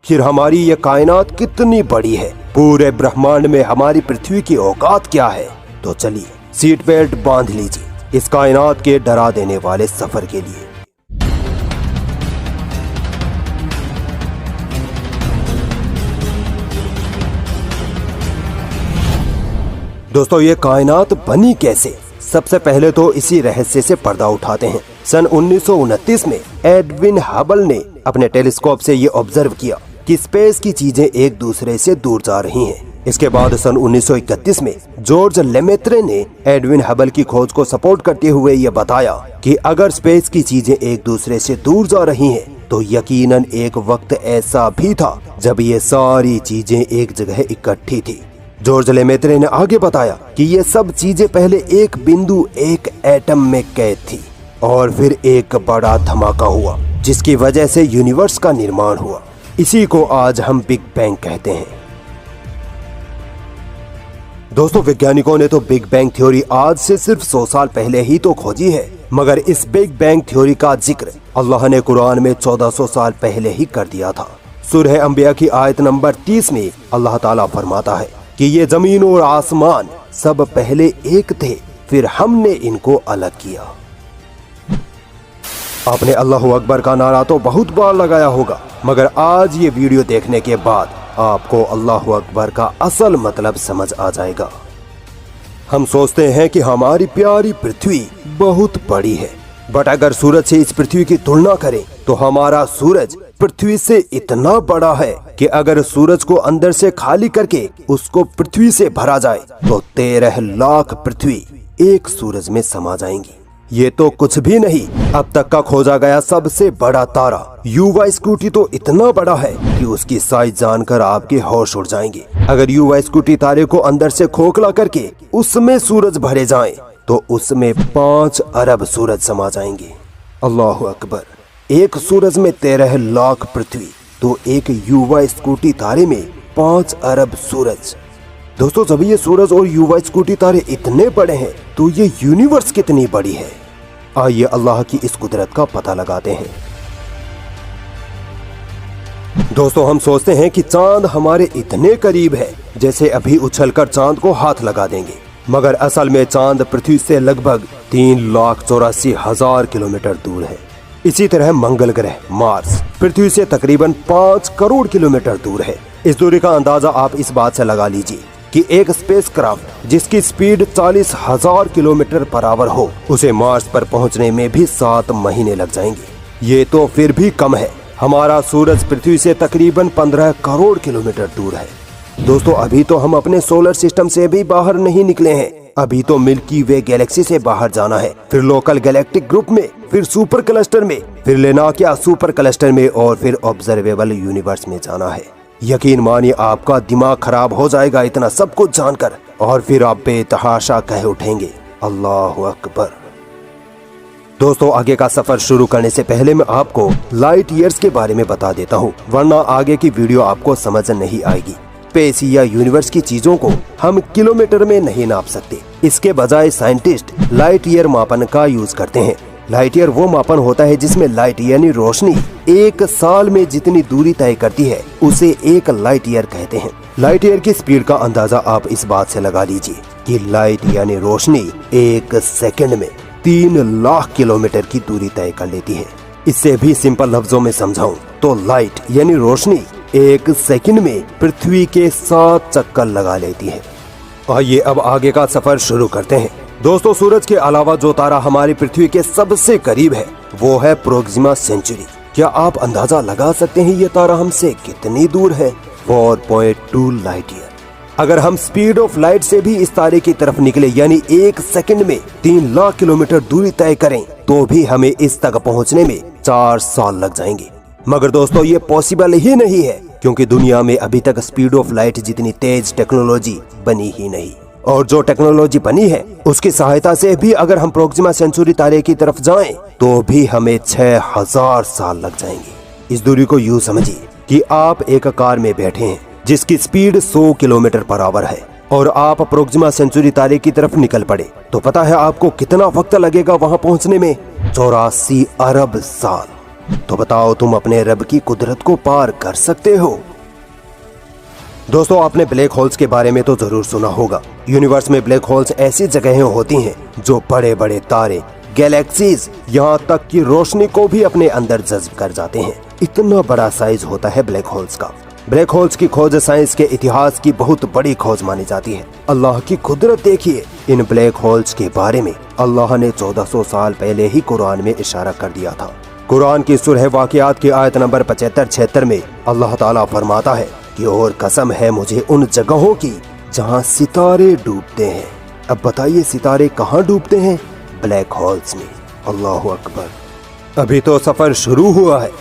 फिर हमारी ये कायनात कितनी बड़ी है, पूरे ब्रह्मांड में हमारी पृथ्वी की औकात क्या है। तो चलिए सीट बेल्ट बांध लीजिए इस कायनात के डरा देने वाले सफर के लिए। दोस्तों ये कायनात बनी कैसे, सबसे पहले तो इसी रहस्य से पर्दा उठाते हैं। सन 1929 में एडविन हबल ने अपने टेलीस्कोप से ये ऑब्जर्व किया कि स्पेस की चीजें एक दूसरे से दूर जा रही हैं। इसके बाद सन 1931 में जॉर्ज लेमेत्रे ने एडविन हबल की खोज को सपोर्ट करते हुए ये बताया कि अगर स्पेस की चीजें एक दूसरे से दूर जा रही हैं, तो यकीनन एक वक्त ऐसा भी था जब ये सारी चीजें एक जगह इकट्ठी थी। जॉर्ज लेमेत्रे ने आगे बताया कि ये सब चीजें पहले एक बिंदु, एक एटम में कैद थी और फिर एक बड़ा धमाका हुआ जिसकी वजह से यूनिवर्स का निर्माण हुआ। इसी को आज हम बिग बैंग कहते हैं। दोस्तों वैज्ञानिकों ने तो बिग बैंग थ्योरी आज से सिर्फ 100 साल पहले ही तो खोजी है, मगर इस बिग बैंग थ्योरी का जिक्र अल्लाह ने कुरान में 1400 साल पहले ही कर दिया था। सूरह अंबिया की आयत नंबर 30 में अल्लाह ताला फरमाता है कि ये जमीन और आसमान सब पहले एक थे, फिर हमने इनको अलग किया। आपने अल्लाहु अकबर का नारा तो बहुत बार लगाया होगा, मगर आज ये वीडियो देखने के बाद आपको अल्लाहु अकबर का असल मतलब समझ आ जाएगा। हम सोचते हैं कि हमारी प्यारी पृथ्वी बहुत बड़ी है, बट अगर सूरज से इस पृथ्वी की तुलना करें तो हमारा सूरज पृथ्वी से इतना बड़ा है कि अगर सूरज को अंदर से खाली करके उसको पृथ्वी से भरा जाए तो 13 लाख पृथ्वी एक सूरज में समा जाएंगी। ये तो कुछ भी नहीं, अब तक का खोजा गया सबसे बड़ा तारा युवा स्कूटी तो इतना बड़ा है कि उसकी साइज जानकर आपके होश उड़ जाएंगे। अगर युवा स्कूटी तारे को अंदर से खोखला करके उसमें सूरज भरे जाएं, तो उसमें 5 अरब सूरज समा जाएंगे। अल्लाह अकबर। एक सूरज में 13 लाख पृथ्वी, तो एक युवा स्कूटी तारे में 5 अरब सूरज। दोस्तों जब ये सूरज और युवा स्कूटी तारे इतने बड़े हैं तो ये यूनिवर्स कितनी बड़ी है। आइए अल्लाह की इस कुदरत का पता लगाते हैं। दोस्तों हम सोचते हैं कि चांद हमारे इतने करीब है जैसे अभी उछलकर चांद को हाथ लगा देंगे, मगर असल में चांद पृथ्वी से लगभग 3,84,000 किलोमीटर दूर है। इसी तरह मंगल ग्रह मार्स पृथ्वी से तकरीबन 5 करोड़ किलोमीटर दूर है। इस दूरी का अंदाजा आप इस बात से लगा लीजिए कि एक स्पेसक्राफ्ट जिसकी स्पीड 40,000 किलोमीटर पर आवर हो, उसे मार्स पर पहुंचने में भी 7 महीने लग जाएंगे। ये तो फिर भी कम है। हमारा सूरज पृथ्वी से तकरीबन 15 करोड़ किलोमीटर दूर है। दोस्तों अभी तो हम अपने सोलर सिस्टम से भी बाहर नहीं निकले हैं। अभी तो मिल्की वे गैलेक्सी से बाहर जाना है, फिर लोकल गैलेक्टिक ग्रुप में, फिर सुपर क्लस्टर में, फिर लेनाकिया सुपर क्लस्टर में और फिर ऑब्जर्वेबल यूनिवर्स में जाना है। यकीन मानिए आपका दिमाग खराब हो जाएगा इतना सब कुछ जानकर, और फिर आप बेतहाशा कह उठेंगे अल्लाह अकबर। दोस्तों आगे का सफर शुरू करने से पहले मैं आपको लाइट ईयर्स के बारे में बता देता हूँ, वरना आगे की वीडियो आपको समझ नहीं आएगी। स्पेस या यूनिवर्स की चीजों को हम किलोमीटर में नहीं नाप सकते, इसके बजाय साइंटिस्ट लाइट ईयर मापन का यूज करते हैं। लाइट ईयर वो मापन होता है जिसमें लाइट यानी रोशनी एक साल में जितनी दूरी तय करती है उसे एक लाइट ईयर कहते हैं। लाइट ईयर की स्पीड का अंदाजा आप इस बात से लगा लीजिए कि लाइट यानी रोशनी एक सेकंड में 3 लाख किलोमीटर की दूरी तय कर लेती है। इससे भी सिंपल लफ्जों में समझाऊं तो लाइट यानी रोशनी एक सेकंड में पृथ्वी के 7 चक्कर लगा लेती है। आइए अब आगे का सफर शुरू करते हैं। दोस्तों सूरज के अलावा जो तारा हमारी पृथ्वी के सबसे करीब है वो है प्रोक्सिमा सेंचुरी। क्या आप अंदाजा लगा सकते हैं ये तारा हमसे कितनी दूर है? 4.2 लाइट ईयर। अगर हम स्पीड ऑफ लाइट से भी इस तारे की तरफ निकले यानी एक सेकंड में 3 लाख किलोमीटर दूरी तय करें तो भी हमें इस तक पहुंचने में 4 साल लग जाएंगे। मगर दोस्तों ये पॉसिबल ही नहीं है, क्योंकि दुनिया में अभी तक स्पीड ऑफ लाइट जितनी तेज टेक्नोलॉजी बनी ही नहीं, और जो टेक्नोलॉजी बनी है उसकी सहायता से भी अगर हम प्रोक्सिमा सेंचुरी तारे की तरफ जाएं तो भी हमें 6000 साल लग जाएंगे। इस दूरी को यूं समझिए कि आप एक कार में बैठे हैं जिसकी स्पीड 100 किलोमीटर पर आवर है और आप प्रोक्सिमा सेंचुरी तारे की तरफ निकल पड़े, तो पता है आपको कितना वक्त लगेगा वहां पहुंचने में? 84 अरब साल। तो बताओ तुम अपने रब की कुदरत को पार कर सकते हो? दोस्तों, आपने ब्लैक होल्स के बारे में तो जरूर सुना होगा। यूनिवर्स में ब्लैक होल्स ऐसी जगहें होती हैं जो बड़े बड़े तारे, गैलेक्सीज, यहाँ तक कि रोशनी को भी अपने अंदर जज्ब कर जाते हैं। इतना बड़ा साइज होता है ब्लैक होल्स का। ब्लैक होल्स की खोज साइंस के इतिहास की बहुत बड़ी खोज मानी जाती है। अल्लाह की कुदरत देखिए। इन ब्लैक होल्स के बारे में अल्लाह ने 1400 साल पहले ही कुरान में इशारा कर दिया था। कुरान की सूरह वाक़ियात की आयत नंबर 75-76 में अल्लाह ताला फरमाता है कि और कसम है मुझे उन जगहों की जहाँ सितारे डूबते हैं। अब बताइए सितारे कहाँ डूबते हैं? ब्लैक होल्स में। अल्लाह अकबर। अभी तो सफर शुरू हुआ है।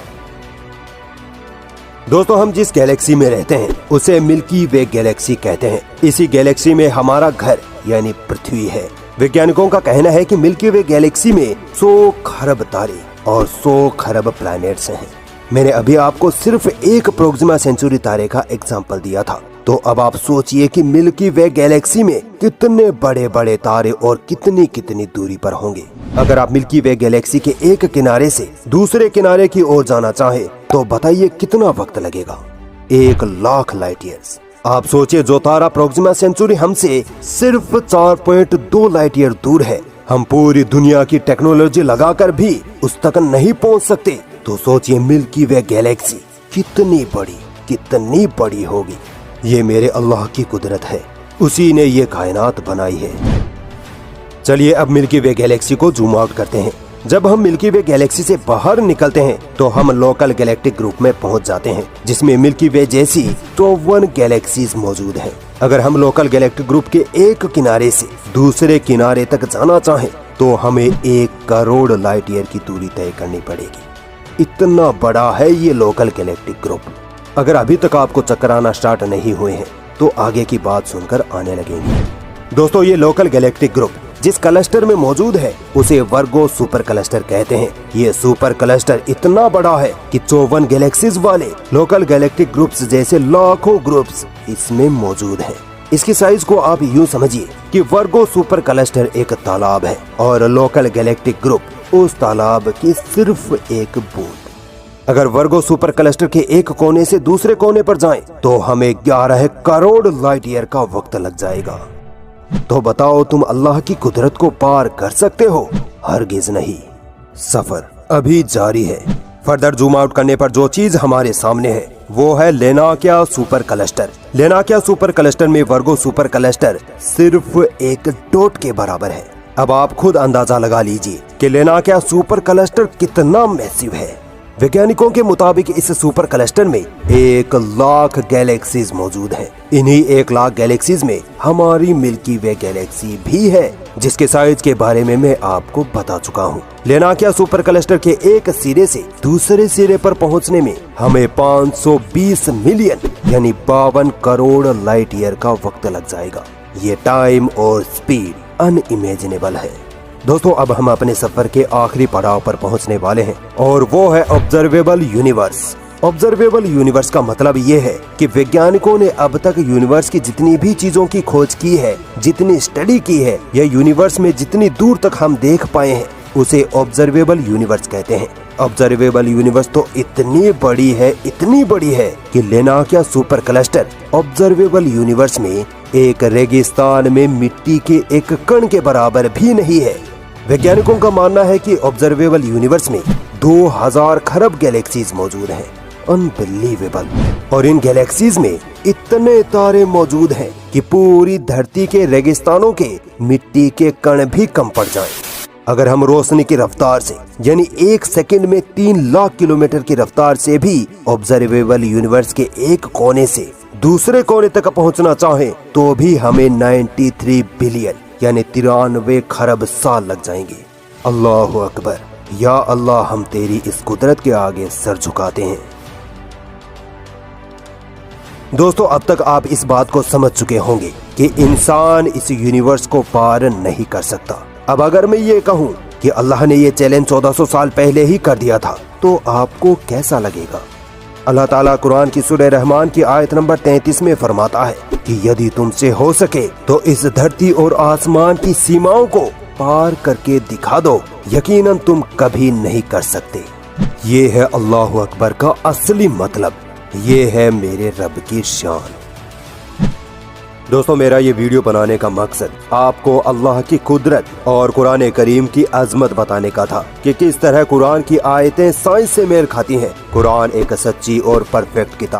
दोस्तों, हम जिस गैलेक्सी में रहते हैं उसे मिल्की वे गैलेक्सी कहते हैं। इसी गैलेक्सी में हमारा घर यानी पृथ्वी है। वैज्ञानिकों का कहना है कि मिल्की वे गैलेक्सी में 100 खरब तारे और 100 खरब प्लैनेट्स हैं। मैंने अभी आपको सिर्फ एक प्रोक्सिमा सेंचुरी तारे का एग्जाम्पल दिया था, तो अब आप सोचिए कि मिल्की वे गैलेक्सी में कितने बड़े बड़े तारे और कितनी कितनी दूरी पर होंगे। अगर आप मिल्की वे गैलेक्सी के एक किनारे से दूसरे किनारे की ओर जाना चाहे तो बताइए कितना वक्त लगेगा? 1,00,000 लाइट ईयर्स। आप सोचिए, जो तारा प्रोक्सिमा सेंचुरी हमसे सिर्फ 4.2 लाइट ईयर दूर है, हम पूरी दुनिया की टेक्नोलॉजी लगाकर भी उस तक नहीं पहुंच सकते। तो सोचिए मिल्की वे गैलेक्सी कितनी बड़ी होगी। ये मेरे अल्लाह की कुदरत है, उसी ने ये कायनात बनाई है। चलिए अब मिल्की वे गैलेक्सी को जूम आउट करते हैं। जब हम मिल्की वे गैलेक्सी से बाहर निकलते हैं तो हम लोकल गैलेक्टिक ग्रुप में पहुंच जाते हैं, जिसमें मिल्की वे जैसी 54 गैलेक्सीज मौजूद हैं। अगर हम लोकल गैलेक्टिक ग्रुप के एक किनारे से दूसरे किनारे तक जाना चाहें तो हमें 1 करोड़ लाइट ईयर की दूरी तय करनी पड़ेगी। इतना बड़ा है ये लोकल गैलेक्टिक ग्रुप। अगर अभी तक आपको चक्कर आना स्टार्ट नहीं हुए हैं तो आगे की बात सुनकर आने लगेंगे। दोस्तों, ये लोकल गैलेक्टिक ग्रुप जिस क्लस्टर में मौजूद है उसे वर्गो सुपर क्लस्टर कहते हैं। ये सुपर क्लस्टर इतना बड़ा है कि 54 गैलेक्सीज वाले लोकल गैलेक्टिक ग्रुप्स जैसे लाखों ग्रुप्स इसमें मौजूद हैं। इसकी साइज को आप यूं समझिए कि वर्गो सुपर क्लस्टर एक तालाब है और लोकल गैलेक्टिक ग्रुप उस तालाब की सिर्फ एक बूंद। अगर वर्गो सुपर क्लस्टर के एक कोने से दूसरे कोने पर जाएं तो हमें 11 करोड़ लाइट ईयर का वक्त लग जाएगा। तो बताओ तुम अल्लाह की कुदरत को पार कर सकते हो? हरगिज नहीं। सफर अभी जारी है। फर्दर जूम आउट करने पर जो चीज हमारे सामने है वो है लेनाकिया सुपर क्लस्टर। लेनाकिया सुपर क्लस्टर में वर्गो सुपर क्लस्टर सिर्फ एक डॉट के बराबर है। अब आप खुद अंदाजा लगा लीजिए कि लेनाकिया सुपर क्लस्टर कितना मैसिव है। वैज्ञानिकों के मुताबिक इस सुपर क्लस्टर में 1,00,000 गैलेक्सीज मौजूद हैं। इन्हीं 1,00,000 गैलेक्सीज में हमारी मिल्की वे गैलेक्सी भी है, जिसके साइज के बारे में मैं आपको बता चुका हूँ। लेनाकिया सुपर क्लस्टर के एक सिरे से दूसरे सिरे पर पहुँचने में हमें 520 मिलियन यानी 52 करोड़ लाइट ईयर का वक्त लग जाएगा। ये टाइम और स्पीड अनइमेजिनेबल है। दोस्तों, अब हम अपने सफर के आखिरी पड़ाव पर पहुंचने वाले हैं और वो है ऑब्जर्वेबल यूनिवर्स। ऑब्जर्वेबल यूनिवर्स का मतलब ये है कि वैज्ञानिकों ने अब तक यूनिवर्स की जितनी भी चीजों की खोज की है, जितनी स्टडी की है, या यूनिवर्स में जितनी दूर तक हम देख पाए हैं उसे ऑब्जर्वेबल यूनिवर्स कहते हैं। ऑब्जर्वेबल यूनिवर्स तो इतनी बड़ी है कि लेनाकिया सुपर क्लस्टर ऑब्जर्वेबल यूनिवर्स में एक रेगिस्तान में मिट्टी के एक कण के बराबर भी नहीं है। वैज्ञानिकों का मानना है कि ऑब्जर्वेबल यूनिवर्स में 2000 खरब गैलेक्सीज मौजूद हैं। अनबिलीवेबल। और इन गैलेक्सीज में इतने तारे मौजूद हैं कि पूरी धरती के रेगिस्तानों के मिट्टी के कण भी कम पड़ जाएं। अगर हम रोशनी की रफ्तार से यानी 1 सेकंड में 3 लाख किलोमीटर की रफ्तार से भी ऑब्जर्वेबल यूनिवर्स के एक कोने से दूसरे कोने तक पहुंचना चाहें तो भी हमें 93 बिलियन यानी 93 खरब साल लग जाएंगे। अल्लाह अकबर। या अल्लाह, हम तेरी इस कुदरत के आगे सर झुकाते हैं। दोस्तों, अब तक आप इस बात को समझ चुके होंगे कि इंसान इस यूनिवर्स को पार नहीं कर सकता। अब अगर मैं ये कहूँ कि अल्लाह ने ये चैलेंज 1400 साल पहले ही कर दिया था तो आपको कैसा लगेगा? अल्लाह ताला कुरान की सूरह रहमान की आयत नंबर 33 में फरमाता है कि यदि तुमसे हो सके तो इस धरती और आसमान की सीमाओं को पार करके दिखा दो, यकीनन तुम कभी नहीं कर सकते। ये है अल्लाह अकबर का असली मतलब, ये है मेरे रब की शान। दोस्तों, मेरा ये वीडियो बनाने का मकसद आपको अल्लाह की कुदरत और कुरान करीम की अजमत बताने का था कि किस तरह कुरान की आयतें साइंस से मेल खाती हैं। कुरान एक सच्ची और परफेक्ट किताब